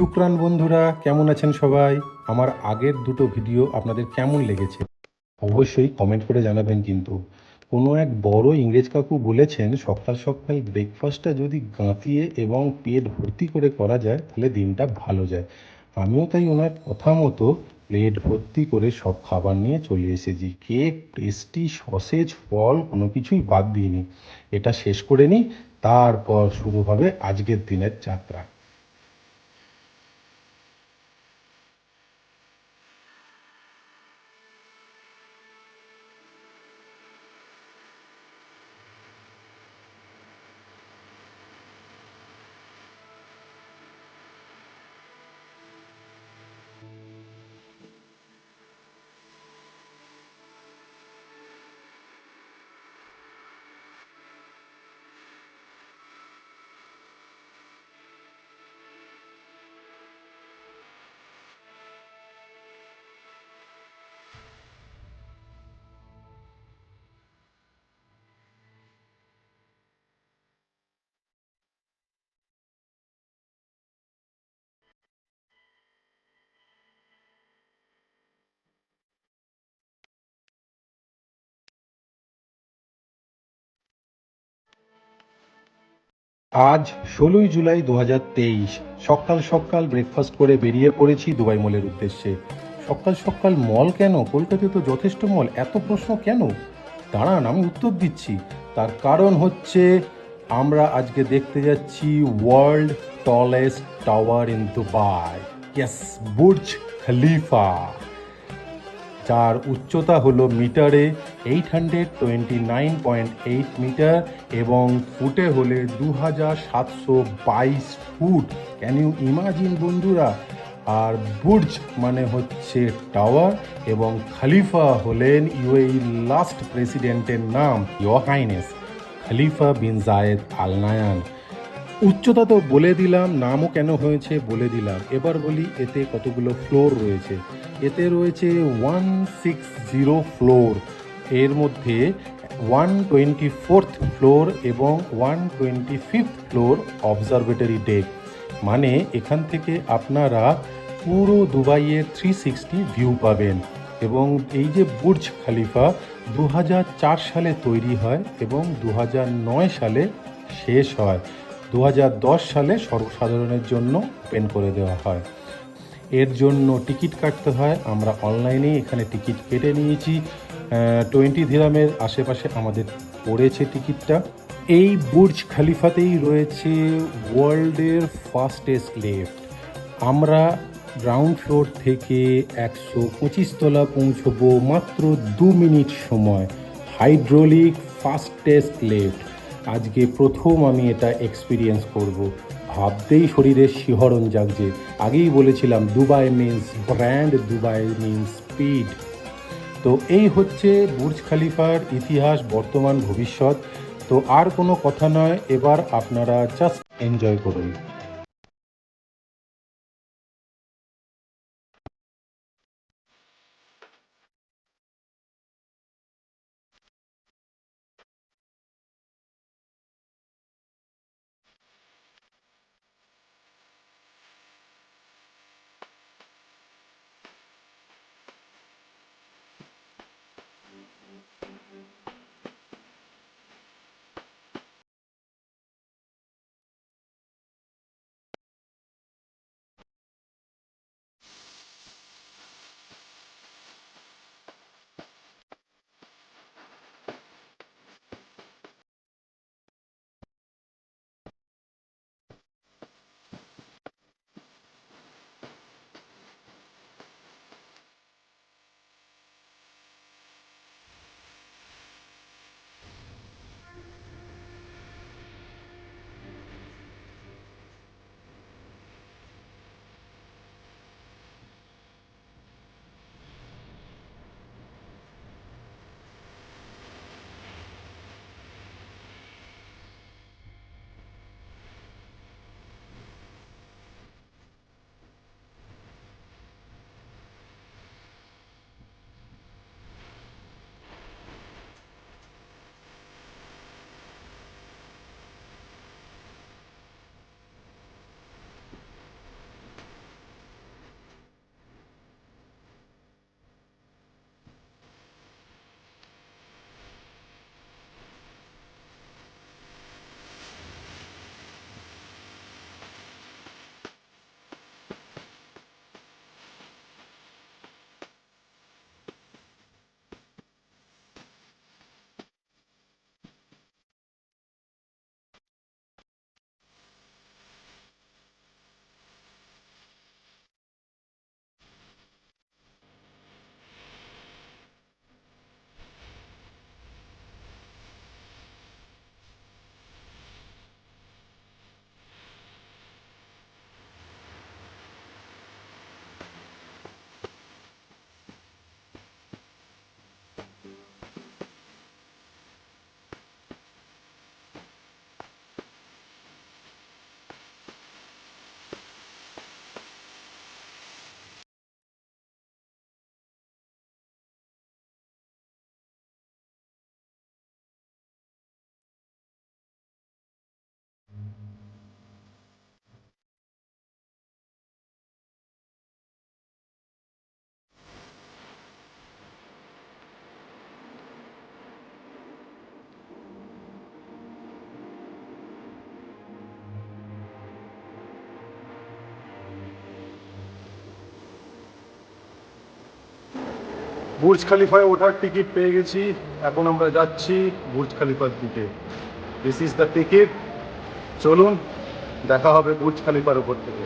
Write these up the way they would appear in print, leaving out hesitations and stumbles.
শুক্রান বন্ধুরা, কেমন আছেন সবাই? আমার আগের দুটো ভিডিও আপনাদের কেমন লেগেছে অবশ্যই কমেন্ট করে জানাবেন। কিন্তু কোনো এক বড় ইংরেজ কাকু বলেছেন, সকাল সকাল ব্রেকফাস্টটা যদি গাঁতিয়ে এবং পেট ভর্তি করে করা যায় তাহলে দিনটা ভালো যায়। আমিও তাই ওনার কথা মতো প্লেট ভর্তি করে সব খাবার নিয়ে চলে এসেছি। কেক, টেস্টি, সসেজ, ফল কোনো কিছুই বাদ দিইনি। এটা শেষ করে নিই, তারপর শুরু হবে আজকের দিনের যাত্রা। আজ 16ই জুলাই 2023। সকাল সকাল ব্রেকফাস্ট করে বেরিয়ে পড়েছি দুবাই মলের উদ্দেশ্যে। সকাল সকাল মল কেন? কলকাতায় তো যথেষ্ট মল, এত প্রশ্ন কেন? দাঁড়ান, আমি উত্তর দিচ্ছি। তার কারণ হচ্ছে, আমরা আজকে দেখতে যাচ্ছি world tallest tower in Dubai. Yes, Burj Khalifa, যার উচ্চতা হলো মিটারে 829.8 মিটার এবং ফুটে হলে 2722 ফুট। ক্যান ইউ ইমাজিন বন্ধুরা? আর বুর্জ মানে হচ্ছে টাওয়ার এবং খলিফা হলেন ইউএই লাস্ট প্রেসিডেন্টের নাম, ইয়োর হাইনেস খলিফা বিন জায়েদ আল নায়ান। উচ্চতা তো বলে দিলাম, নামও কেন হয়েছে বলে দিলাম। এবার বলি এতে কতগুলো ফ্লোর রয়েছে। এতে রয়েছে 160 ফ্লোর। এর মধ্যে 124th ফ্লোর এবং 125th ফ্লোর অবজারভেটরি ডেক। মানে এখান থেকে আপনারা পুরো দুবাইয়ের 360 ভিউ পাবেন। এবং এই যে বুর্জ খলিফা 2004 সালে তৈরি হয় এবং 2009 সালে শেষ হয়। 2010 সালে সর্বসাধারণের জন্য ওপেন করে দেওয়া হয়। এর জন্য টিকিট কাটতে হয়। আমরা অনলাইনেই এখানে টিকিট কেটে নিয়েছি। 20 দিরামের আশেপাশে আমাদের পড়েছে টিকিটটা। এই বুর্জ খলিফাতেই রয়েছে ওয়ার্ল্ডের ফাস্টেস্ট লিফট। আমরা গ্রাউন্ড ফ্লোর থেকে 125 তলা পৌঁছবো মাত্র 2 মিনিট সময়। Hydraulic fastest lift. আজকে প্রথম আমি এটা এক্সপিরিয়েন্স করব। ভাবতেই শরীরের শিহরণ জাগছে। আগেই বলেছিলাম, Dubai means brand, Dubai means speed. তো এই হচ্ছে বুর্জ খলিফার ইতিহাস, বর্তমান, ভবিষ্যৎ। তো আর কোনো কথা নয়, এবার আপনারা জাস্ট এনজয় করুন। বুর্জ খালিফায় ওঠার টিকিট পেয়ে গেছি। এখন আমরা যাচ্ছি বুর্জ খালিফার দিকে। This is the ticket. চলুন, দেখা হবে বুর্জ খালিফার উপর থেকে।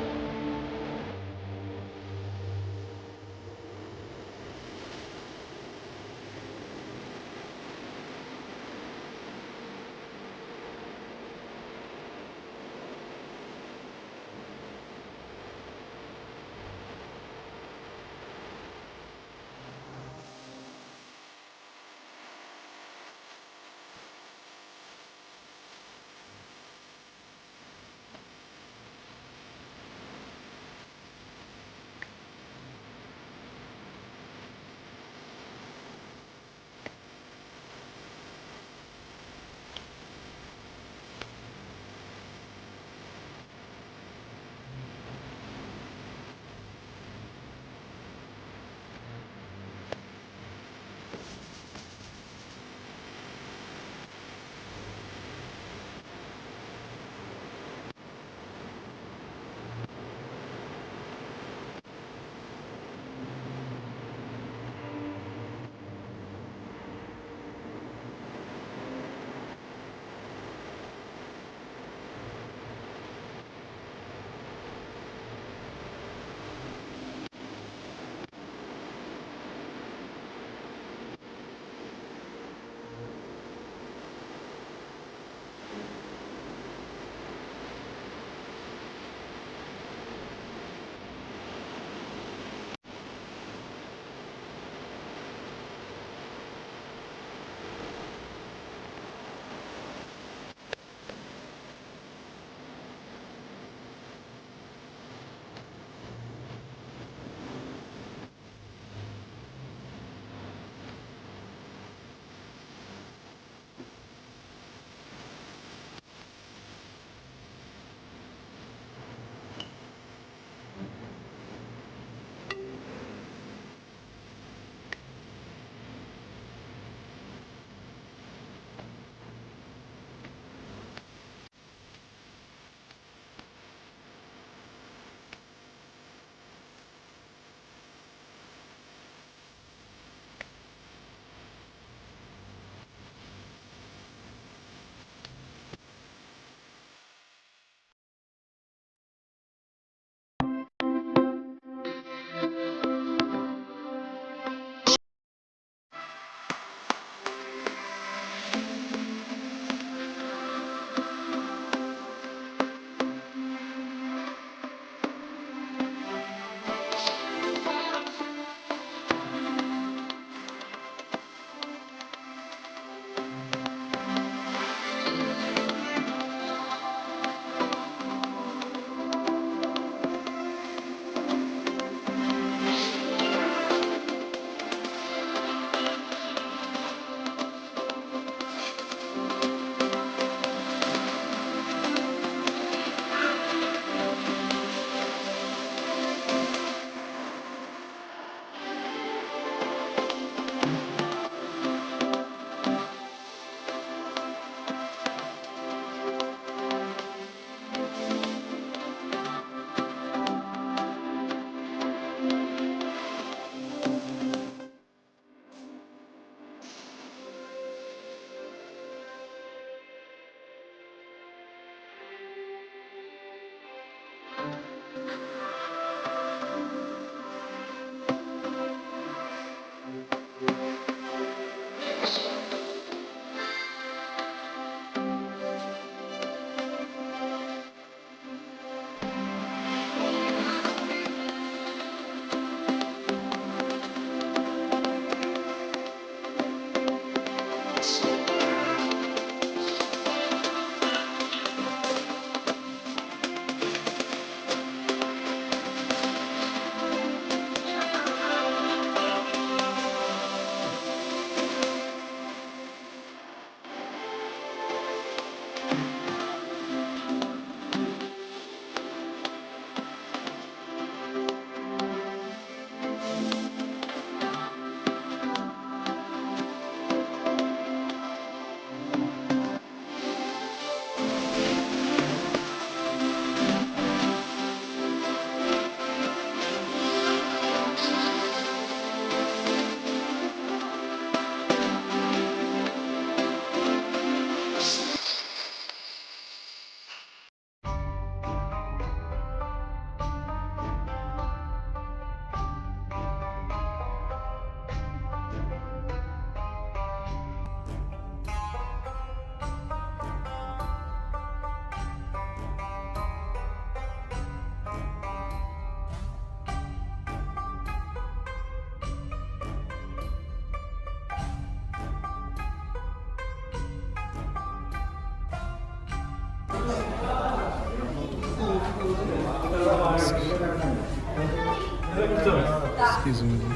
इसमें जी।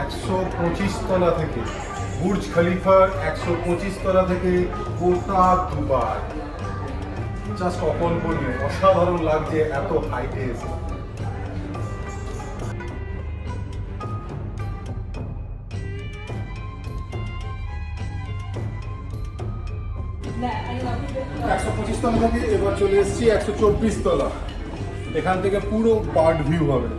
একশো পঁচিশ তলা থেকে বুর্জ খলিফার 125 তলা থেকে গোটা দুবাই জাস্ট অকল্পনীয়, অসাধারণ লাগছে এত হাইটে এসে। একশো পঁচিশ তলা থেকে এবার চলে এসেছি 124 তলা। এখান থেকে পুরো বার্ড ভিউ হবে।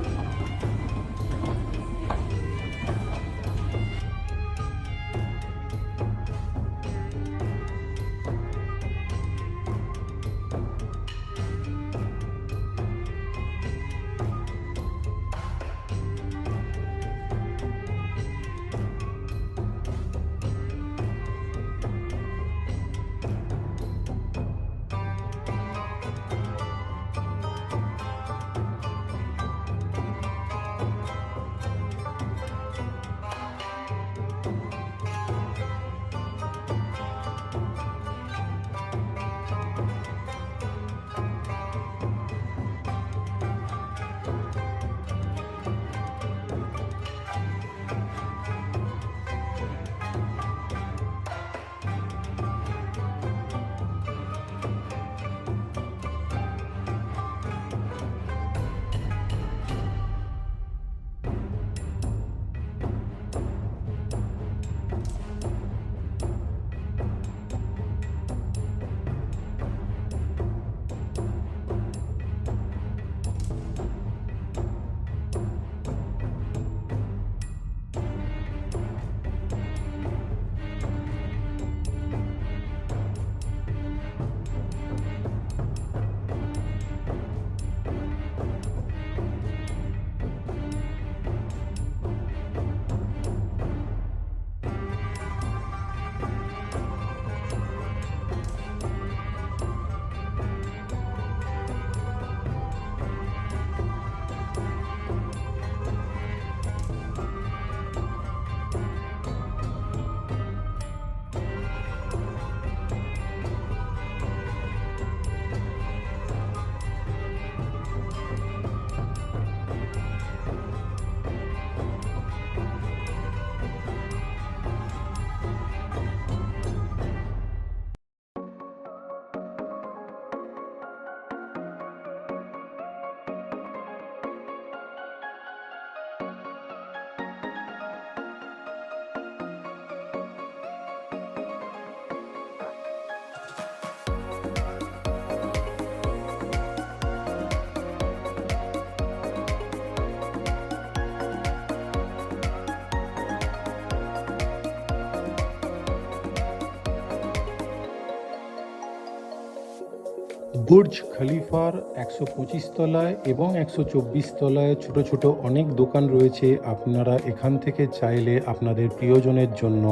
বুর্জ খলিফার 125 তলায় এবং 124 তলায় ছোট ছোট অনেক দোকান রয়েছে। আপনারা এখান থেকে চাইলে আপনাদের প্রিয়জনের জন্য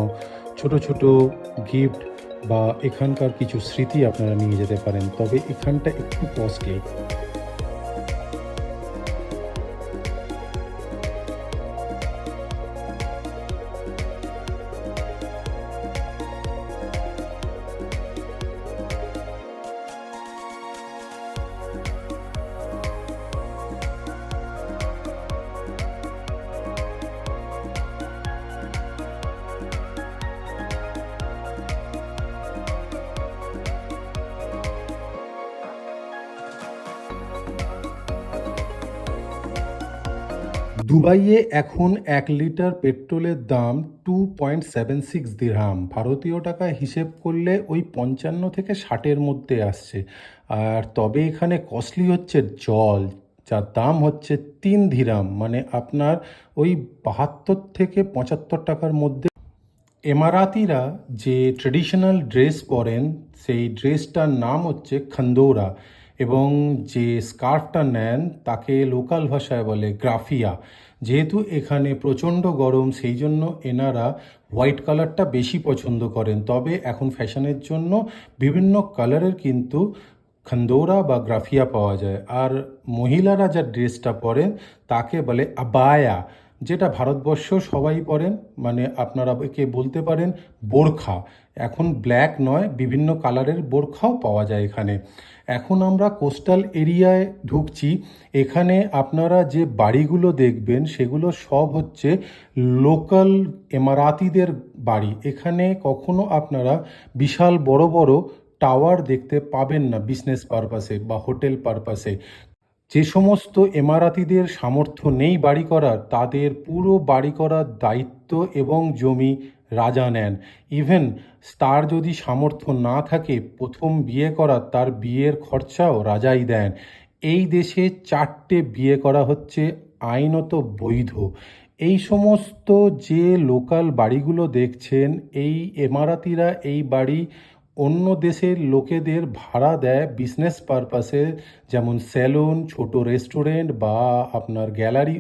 ছোট ছোট গিফট বা এখানকার কিছু স্মৃতি আপনারা নিয়ে যেতে পারেন, তবে এখানটা একটু কস্টলি। দুবাইয়ে এখন 1 লিটার পেট্রোলের দাম 2.76 দিরহাম। ভারতীয় টাকায় হিসেব করলে ওই 55 থেকে 60-এর মধ্যে আসছে। আর তবে এখানে কস্টলি হচ্ছে জল, যার দাম হচ্ছে 3 দিরহাম, মানে আপনার ওই 72 থেকে 75 টাকার মধ্যে। এমারাতিরা যে ট্রেডিশনাল ড্রেস পরেন সেই ড্রেসটার নাম হচ্ছে খন্দোরা। এবং যে স্কার্ফটা নেন তাকে লোকাল ভাষায় বলে গ্রাফিয়া। যেহেতু এখানে প্রচণ্ড গরম সেই জন্য এনারা হোয়াইট কালারটা বেশি পছন্দ করেন, তবে এখন ফ্যাশনের জন্য বিভিন্ন কালারের কিন্তু খান্দোরা বা গ্রাফিয়া পাওয়া যায়। আর মহিলারা যা ড্রেসটা পরেন তাকে বলে আবায়া, যেটা ভারতবর্ষ সবাই পরেন, মানে আপনারা একে বলতে পারেন বোরখা। এখন ব্ল্যাক নয়, বিভিন্ন কালারের বোরখাও পাওয়া যায় এখানে। এখন আমরা কোস্টাল এরিয়ায় ঢুকছি। এখানে আপনারা যে বাড়িগুলো দেখবেন সেগুলো সব হচ্ছে লোকাল এমারাতিদের বাড়ি। এখানে কখনো আপনারা বিশাল বড় বড় টাওয়ার দেখতে পাবেন না বিজনেস পারপাসে বা হোটেল পারপাসে। যে সমস্ত এমারাতিদের সামর্থ্য নেই বাড়ি করার, তাদের পুরো বাড়ি করার দায়িত্ব এবং জমি রাজা নেন। ইভেন তার যদি সামর্থ্য না থাকে প্রথম বিয়ে করার, তার বিয়ের খরচাও রাজাই দেন। এই দেশে 4টে বিয়ে করা হচ্ছে আইনত বৈধ। এই সমস্ত যে লোকাল বাড়িগুলো দেখছেন, এই এমারাতিরা এই বাড়ি অন্য দেশের লোকেদের ভাড়া দেয় বিজনেস পারপাসে, যেমন সেলুন, ছোট রেস্টুরেন্ট বা আপনার গ্যালারি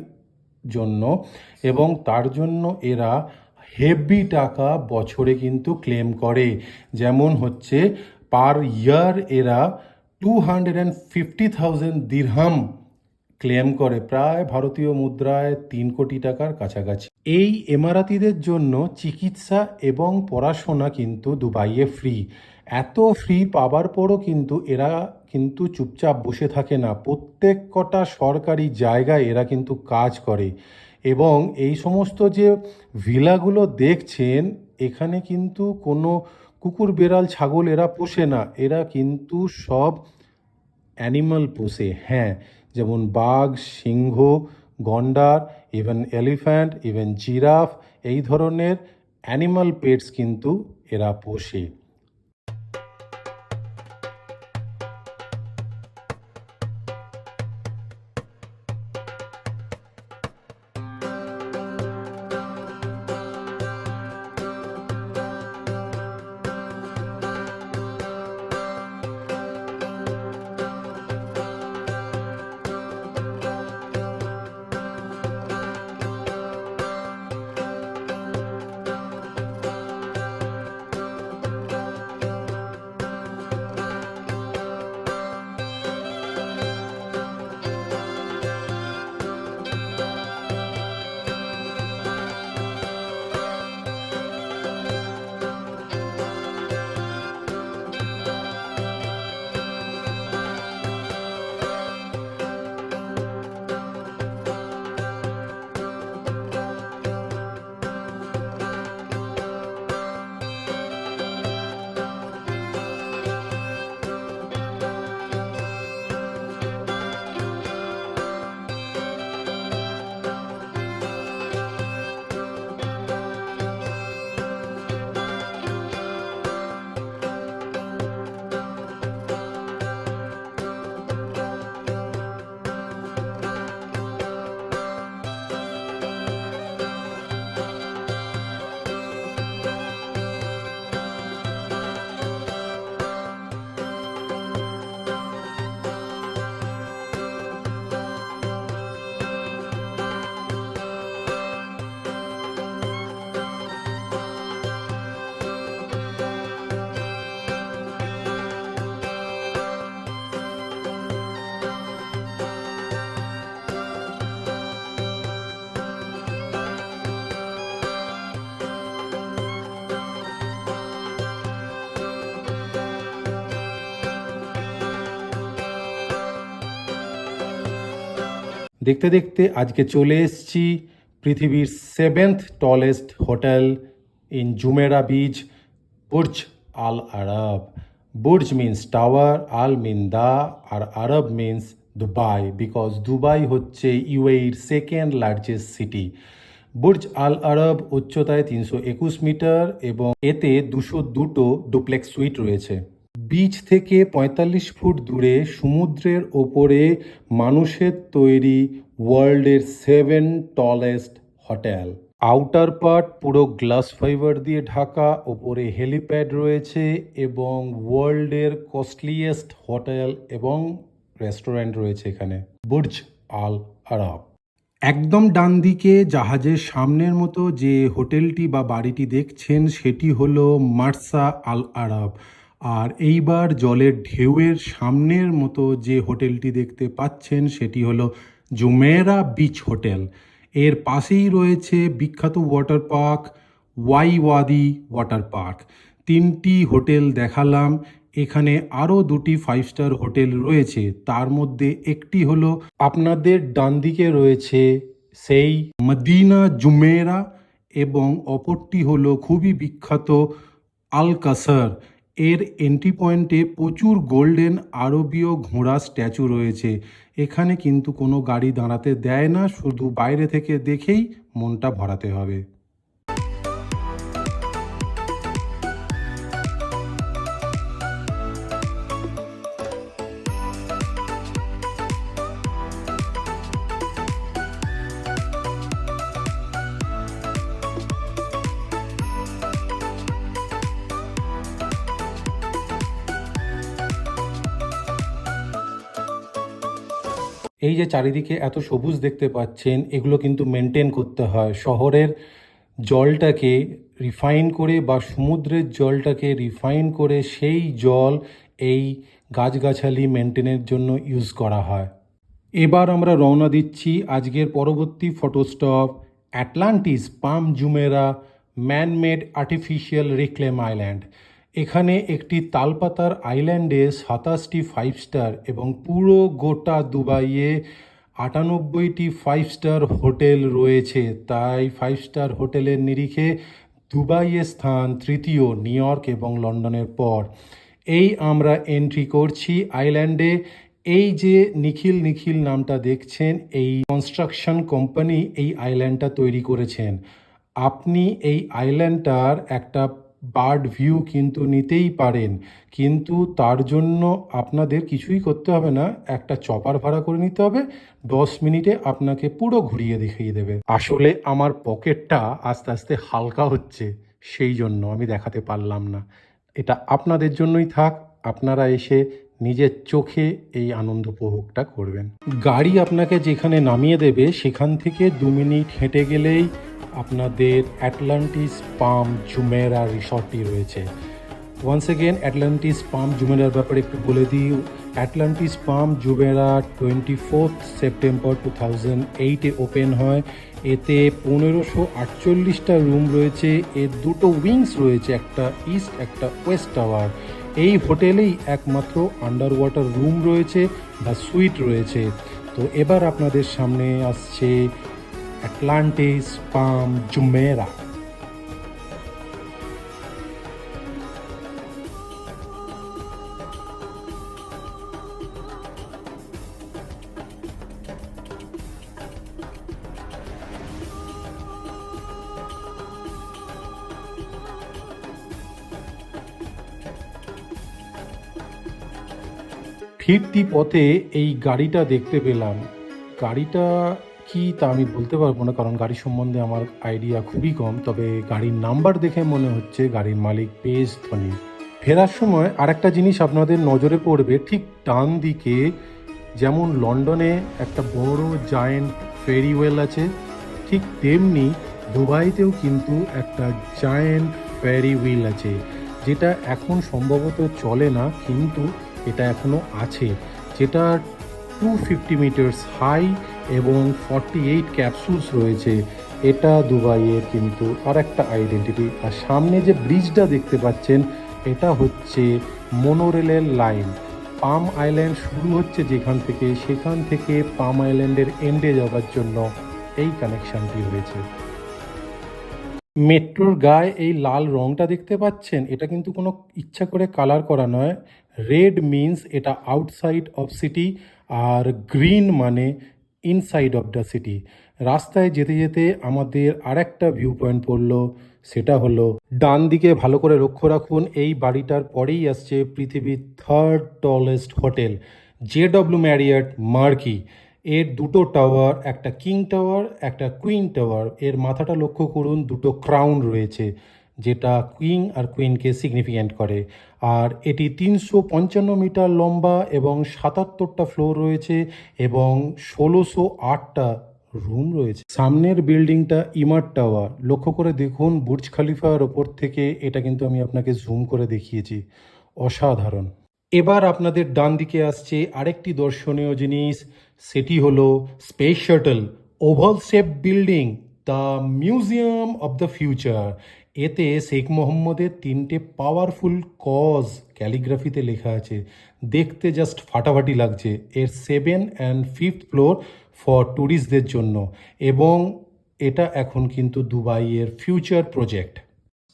জন্য। এবং তার জন্য এরা হেভি টাকা বছরে কিন্তু ক্লেম করে। যেমন হচ্ছে পার ইয়ার এরা 250,000 দিরহাম ক্লেম করে, প্রায় ভারতীয় মুদ্রায় 3 কোটি টাকার কাছাকাছি। এই এমারাতিদের জন্য চিকিৎসা এবং পড়াশোনা কিন্তু দুবাইয়ে ফ্রি। এত ফ্রি পাবার পরও কিন্তু এরা কিন্তু চুপচাপ বসে থাকে না, প্রত্যেক কটা সরকারি জায়গায় এরা কিন্তু কাজ করে। এবং এই সমস্ত যে ভিলাগুলো দেখছেন, এখানে কিন্তু কোনো কুকুর বেড়াল ছাগল এরা পোষে না, এরা কিন্তু সব অ্যানিমাল পোষে। হ্যাঁ, যেমন বাঘ, সিংহ, গন্ডার, ইভেন এলিফ্যান্ট, ইভেন জিরাফ, এই ধরনের অ্যানিমাল পেটস কিন্তু এরা পোষে। দেখতে দেখতে আজকে চলে এসেছি পৃথিবীর 7th tallest hotel in Jumeirah beach, Burj Al Arab. Burj means tower, Al mean the, আর Arab means Dubai, because Dubai হচ্ছে ইউএইর second largest city. Burj Al Arab উচ্চতায় 321 মিটার এবং এতে 202টো ডুপ্লেক্স সুইট রয়েছে। বিচ থেকে 45 ফুট দূরে সমুদ্রের ওপরে মানুষের তৈরি ওয়ার্ল্ডের 7 টলেস্ট হোটেল। আউটার পার্ট পুরো গ্লাস ফাইবার দিয়ে ঢাকা, ওপরে হেলিপ্যাড রয়েছে এবং ওয়ার্ল্ডের কস্টলিয়েস্ট হোটেল এবং রেস্টুরেন্ট রয়েছে এখানে, বুর্জ আল আরব। একদম ডান দিকে জাহাজের সামনের মতো যে হোটেলটি বা বাড়িটি দেখছেন সেটি হলো মার্সা আল আরব। আর এইবার জলের ঢেউয়ের সামনের মতো যে হোটেলটি দেখতে পাচ্ছেন সেটি হলো জুমেরা বিচ হোটেল। এর পাশেই রয়েছে বিখ্যাত ওয়াটার পার্ক ওয়াইওয়াদি ওয়াটার পার্ক। তিনটি হোটেল দেখালাম। এখানে আরও দুটি 5 স্টার হোটেল রয়েছে, তার মধ্যে একটি হলো আপনাদের ডান দিকে রয়েছে সেই মদিনা জুমেরা এবং অপরটি হলো খুবই বিখ্যাত আল কাসার। এর এন্ট্রি পয়েন্টে প্রচুর গোল্ডেন আরবীয় ঘোড়া স্ট্যাচু রয়েছে। এখানে কিন্তু কোনো গাড়ি দাঁড়াতে দেয় না, শুধু বাইরে থেকে দেখেই মনটা ভরাতে হবে। এই যে চারিদিকে এত সবুজ দেখতে পাচ্ছেন, এগুলো কিন্তু মেনটেন করতে হয়। শহরের জলটাকে রিফাইন করে বা সমুদ্রের জলটাকে রিফাইন করে সেই জল এই গাছগাছালি মেনটেনের জন্য ইউজ করা হয়। এবার আমরা রওনা দিচ্ছি আজকের পরবর্তী photo stop Atlantis Palm Jumeirah manmade artificial reclaim island. এখানে একটি তালপাতার আইল্যান্ডে 27টি 5 স্টার এবং পুরো গোটা দুবাইয়ে 98টি 5 স্টার হোটেল রয়েছে। তাই 5 স্টার হোটেলের নিরিখে দুবাইয়ের স্থান তৃতীয়, নিউ ইয়র্ক এবং লন্ডনের পর। এই আমরা এন্ট্রি করছি আইল্যান্ডে। এই যে নিখিল নিখিল নামটা দেখছেন, এই কনস্ট্রাকশন কোম্পানি এই আইল্যান্ডটা তৈরি করেছেন। আপনি এই আইল্যান্ডটার একটা বার্ড ভিউ কিন্তু নিতেই পারেন, কিন্তু তার জন্য আপনাদের কিছুই করতে হবে না, একটা চপার ভাড়া করে নিতে হবে। 10 মিনিটে আপনাকে পুরো ঘুরিয়ে দেখিয়ে দেবে। আসলে আমার পকেটটা আস্তে আস্তে হালকা হচ্ছে, সেই জন্য আমি দেখাতে পারলাম না। এটা আপনাদের জন্যই থাক, আপনারা এসে নিজের চোখে এই আনন্দ উপভোগটা করবেন। গাড়ি আপনাকে যেখানে নামিয়ে দেবে সেখান থেকে 2 মিনিট হেঁটে গেলেই আপনাদের অ্যাটলান্টিস পাম জুমেরা রিসর্টটি রয়েছে। ওয়ান্স এগেন অ্যাটলান্টিস পাম জুমেরার ব্যাপারে একটু বলে দিই। Atlantis Palm Jumeirah 24 September 2008-এ open হয়। এতে 1548টা রুম রয়েছে। এর দুটো উইংস রয়েছে, একটা ইস্ট একটা ওয়েস্ট টাওয়ার। এই হোটেলেই একমাত্র আন্ডার ওয়াটার রুম রয়েছে বা সুইট রয়েছে। তো এবার আপনাদের সামনে আসছে অ্যাটলান্টিস পাম জুমেরা। ফিরতি পথে এই গাড়িটা দেখতে পেলাম। গাড়িটা কি তা আমি বলতে পারবো না, কারণ গাড়ি সম্বন্ধে আমার আইডিয়া খুবই কম। তবে গাড়ির নাম্বার দেখে মনে হচ্ছে গাড়ির মালিক পেজ ধনী। ফেরার সময় আরেকটা জিনিস আপনাদের নজরে পড়বে, ঠিক ডান দিকে যেমন লন্ডনে একটা বড় জায়েন্ট ফেরিওয়েল আছে, ঠিক তেমনি দুবাইতেও কিন্তু একটা জায়েন্ট ফেরি হুইল আছে, যেটা এখন সম্ভবত চলে না, কিন্তু এটা এখনও আছে, যেটা 250 মিটার্স হাই এবং 48 ক্যাপসুলস রয়েছে। এটা দুবাইয়ের কিন্তু আর একটা আইডেন্টিটি। আর সামনে যে ব্রিজটা দেখতে পাচ্ছেন, এটা হচ্ছে মোনোরেলের লাইন। পাম আইল্যান্ড শুরু হচ্ছে যেখান থেকে, সেখান থেকে পাম আইল্যান্ডের এন্ডে যাওয়ার জন্য এই কানেকশানটি হয়েছে। মেট্রোর গায়ে এই লাল রঙটা দেখতে পাচ্ছেন, এটা কিন্তু কোনো ইচ্ছা করে কালার করা নয়। রেড মিন্স এটা আউটসাইড অফ সিটি, আর গ্রিন মানে ইনসাইড অফ দ্য সিটি। রাস্তায় যেতে যেতে আমাদের আরেকটা ভিউ পয়েন্ট পড়লো, সেটা হলো ডান দিকে। ভালো করে লক্ষ্য রাখুন, এই বাড়িটার পরেই আসছে পৃথিবীর 3rd tallest hotel, JW Marriott Marquis. এর দুটো টাওয়ার, একটা কিং টাওয়ার, একটা কুইন টাওয়ার। এর মাথাটা লক্ষ্য করুন, দুটো ক্রাউন রয়েছে যেটা কুইং আর কুইনকে সিগনিফিক্যান্ট করে। আর এটি 355 মিটার লম্বা এবং 77টা ফ্লোর রয়েছে এবং 1608টা রুম রয়েছে। সামনের বিল্ডিংটা ইমারত টাওয়ার। লক্ষ্য করে দেখুন বুর্জ খলিফার ওপর থেকে, এটা কিন্তু আমি আপনাকে জুম করে দেখিয়েছি, অসাধারণ। এবার আপনাদের ডান দিকে আসছে আরেকটি দর্শনীয় জিনিস, সেটি হলো space shuttle oval shape building, the museum of the future. এতে শেখ মোহাম্মদের 3টে পাওয়ারফুল কজ ক্যালিগ্রাফিতে লেখা আছে, দেখতে জাস্ট ফাটাফাটি লাগছে। এর 7 অ্যান্ড 5th ফ্লোর ফর ট্যুরিস্টদের জন্য, এবং এটা এখন কিন্তু দুবাইয়ের ফিউচার প্রজেক্ট।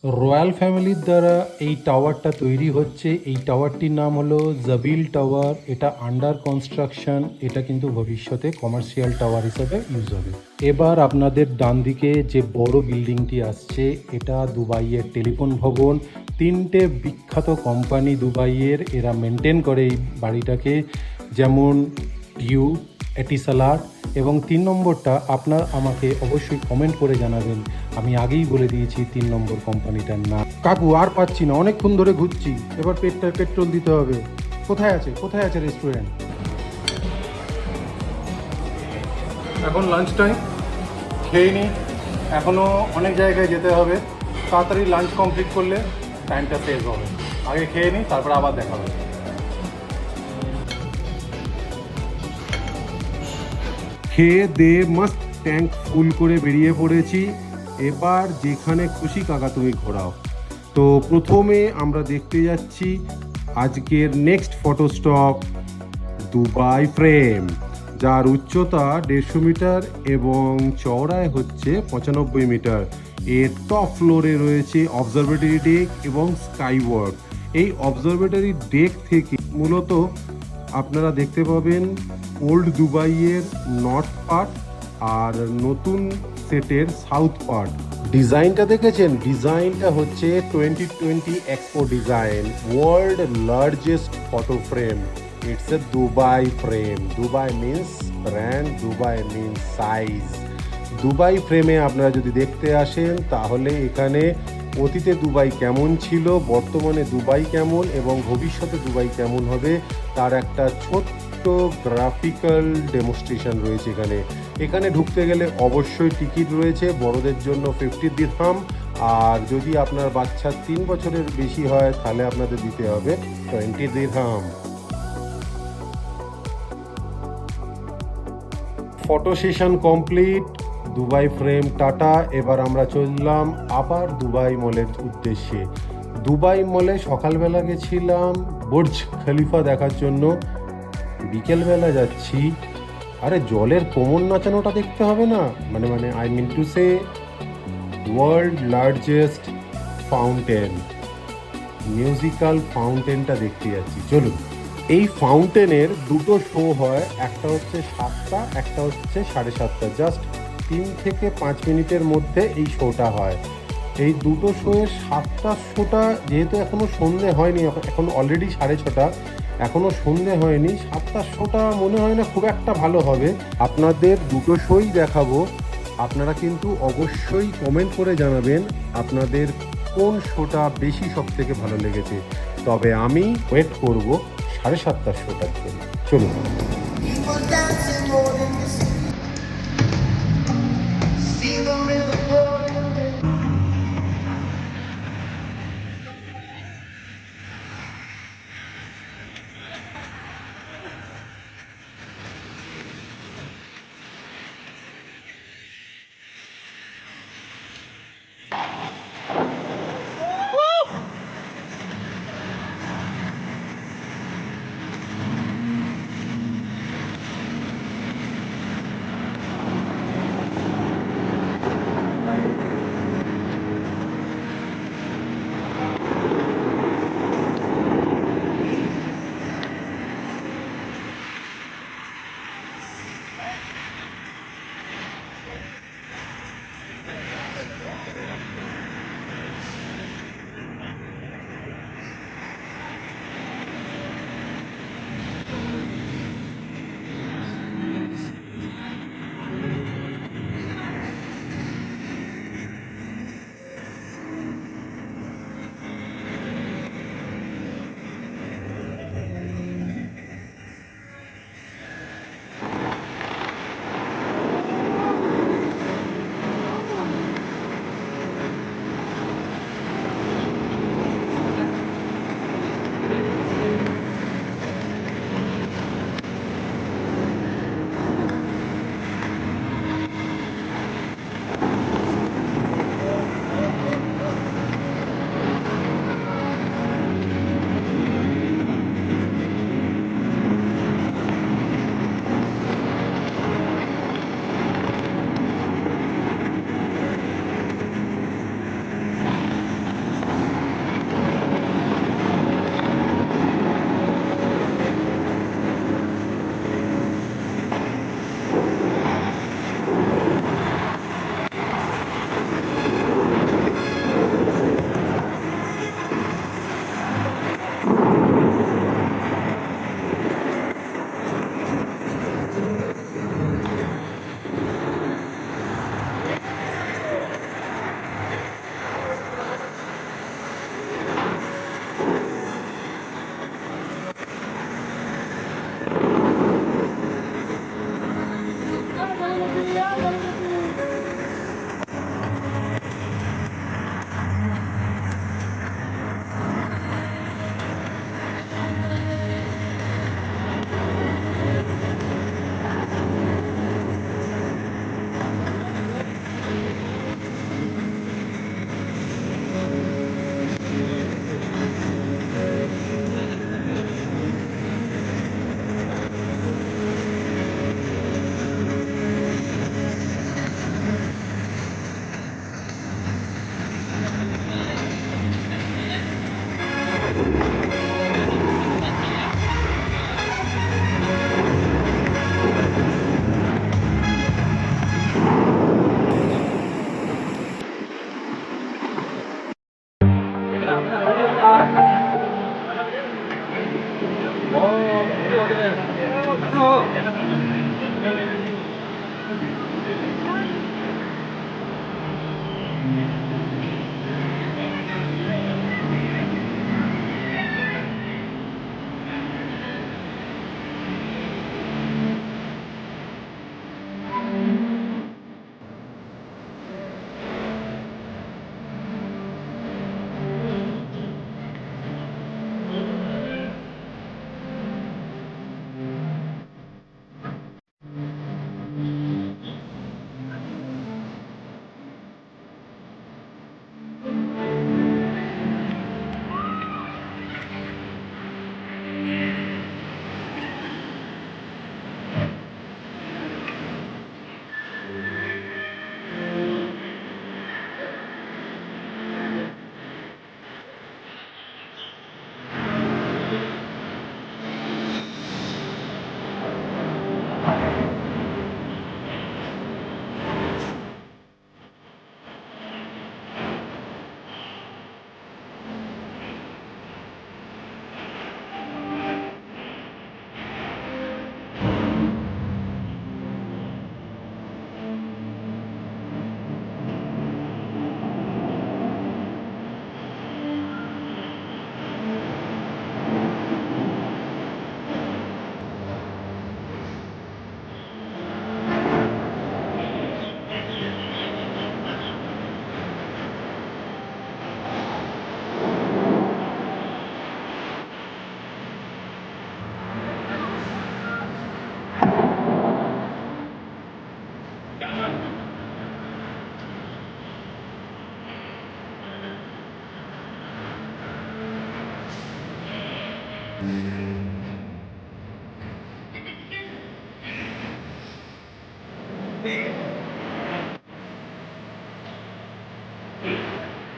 রয়্যাল ফ্যামিলির দ্বারা এই টাওয়ারটা তৈরি হচ্ছে। এই টাওয়ারটির নাম হলো জাবিল টাওয়ার। এটা আন্ডার কনস্ট্রাকশন। এটা কিন্তু ভবিষ্যতে কমার্শিয়াল টাওয়ার হিসেবে ইউজ হবে। এবার আপনাদের ডান দিকে যে বড় বিল্ডিংটি আসছে, এটা দুবাইয়ের টেলিফোন ভবন। 3টে বিখ্যাত কোম্পানি দুবাইয়ের, এরা মেনটেন করে এই বাড়িটাকে, যেমন ডিউ, এটিসালাট। এবং 3 নম্বরটা আপনার আমাকে অবশ্যই কমেন্ট করে জানাবেন। আমি আগেই বলে দিয়েছি 3 নম্বর কোম্পানিটার নাম। কাকু আর পাচ্ছি না, অনেকক্ষণ ধরে ঘুরছি, এবার পেট্রোল দিতে হবে। কোথায় আছে রেস্টুরেন্ট? এখন লাঞ্চ টাইম, খেয়ে নিই। এখনও অনেক জায়গায় যেতে হবে, তাড়াতাড়ি লাঞ্চ কমপ্লিট করলে টাইমটা সেভ হবে। আগে খেয়ে নিই, তারপর আবার দেখা হবে। খেয়ে দিয়ে মাস্ট ট্যাঙ্ক ফুল করে বেরিয়ে পড়েছি। এবার যেখানে খুশি কাকা তুমি ঘোরাও। তো প্রথমে আমরা দেখতে যাচ্ছি আজকের next photo stop, Dubai frame, যার উচ্চতা 150 মিটার এবং চওড়ায় হচ্ছে 95 মিটার। এর টপ ফ্লোরে রয়েছে অবজারভেটরি ডেক এবং স্কাইওয়াক। এই অবজারভেটরি ডেক থেকে মূলত আপনারা দেখতে পাবেন ওল্ড দুবাইয়ের নর্থ পার্ট আর নতুন সেটের সাউথ পার্ট। ডিজাইনটা দেখেছেন? ডিজাইনটা হচ্ছে 2020 expo design, world largest photo frame. It's a Dubai frame. Dubai means brand, Dubai means size. Dubai ফ্রেমে আপনারা যদি দেখতে আসেন, তাহলে এখানে অতীতে দুবাই কেমন ছিল, বর্তমানে দুবাই কেমন এবং ভবিষ্যতে দুবাই কেমন হবে, তার একটা ছোট্ট গ্রাফিক্যাল ডেমনস্ট্রেশন রয়েছে এখানে। এখানে ঢুকতে গেলে অবশ্যই টিকিট রয়েছে, বড়দের জন্য 50 দিরহাম, আর যদি আপনার বাচ্চা 3 বছরের বেশি হয় তাহলে আপনাদের দিতে হবে 20 দিরহাম। Photo session complete, Dubai frame ta-ta. এবার আমরা চললাম আবার দুবাই মলের উদ্দেশ্যে। দুবাই মলে সকালবেলা গেছিলাম বুর্জ খলিফা দেখার জন্য, বিকেলবেলা যাচ্ছি, আরে জলের কোমর নাচানোটা দেখতে হবে না, মানে I mean to say world largest fountain, musical ফাউন্টেনটা দেখতে যাচ্ছি। চলুন। এই ফাউন্টেনের দুটো শো হয়, একটা হচ্ছে 7টা, একটা হচ্ছে 7:30। জাস্ট 3 থেকে 5 মিনিটের মধ্যে এই শোটা হয়। এই দুটো শোয়ের 7টার শোটা যেহেতু এখনও সন্ধে হয়নি, এখন অলরেডি 6:30, এখনও সন্ধে হয়নি, 7টার শোটা মনে হয় না খুব একটা ভালো হবে। আপনাদের দুটো শোই দেখাবো, আপনারা কিন্তু অবশ্যই কমেন্ট করে জানাবেন আপনাদের কোন শোটা বেশি সব থেকে ভালো লেগেছে। তবে আমি ওয়েট করব 7:30টার শোটার জন্য। চলুন।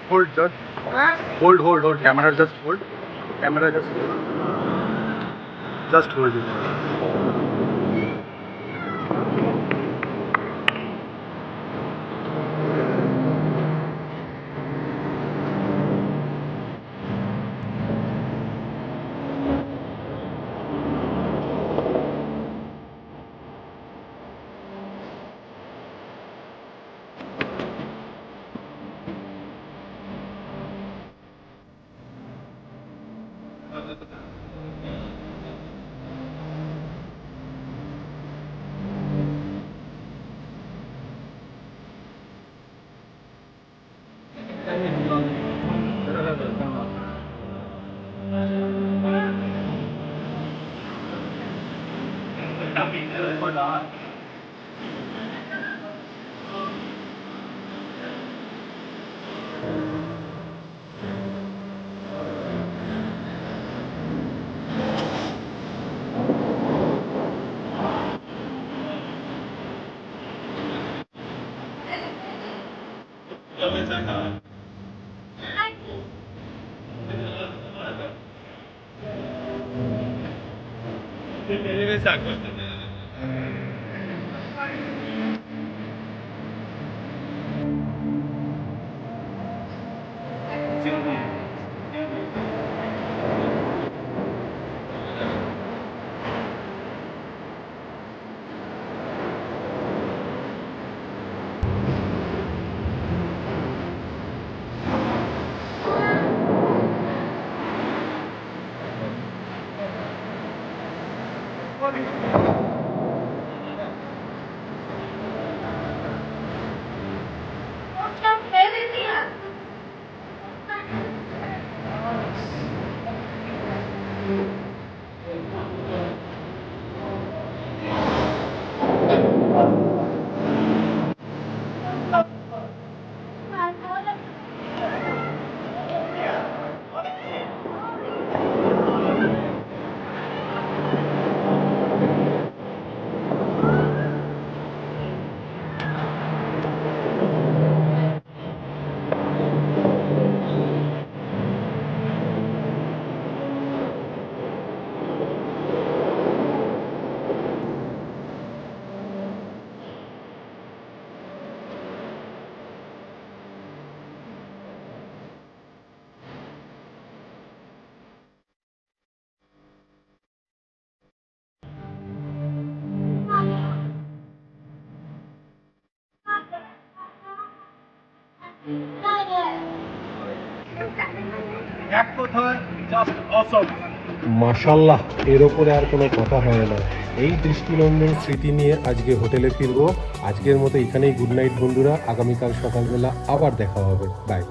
Hold, just hold. Camera just hold. Camera just hold it. মাশাল্লাহ, এর ওপরে আর কোনো কথা হয় না। এই দৃষ্টিনন্দন স্মৃতি নিয়ে আজকে হোটেলে ফিরবো। আজকের মতো এখানেই গুড নাইট বন্ধুরা। আগামীকাল সকালবেলা আবার দেখা হবে। বাই।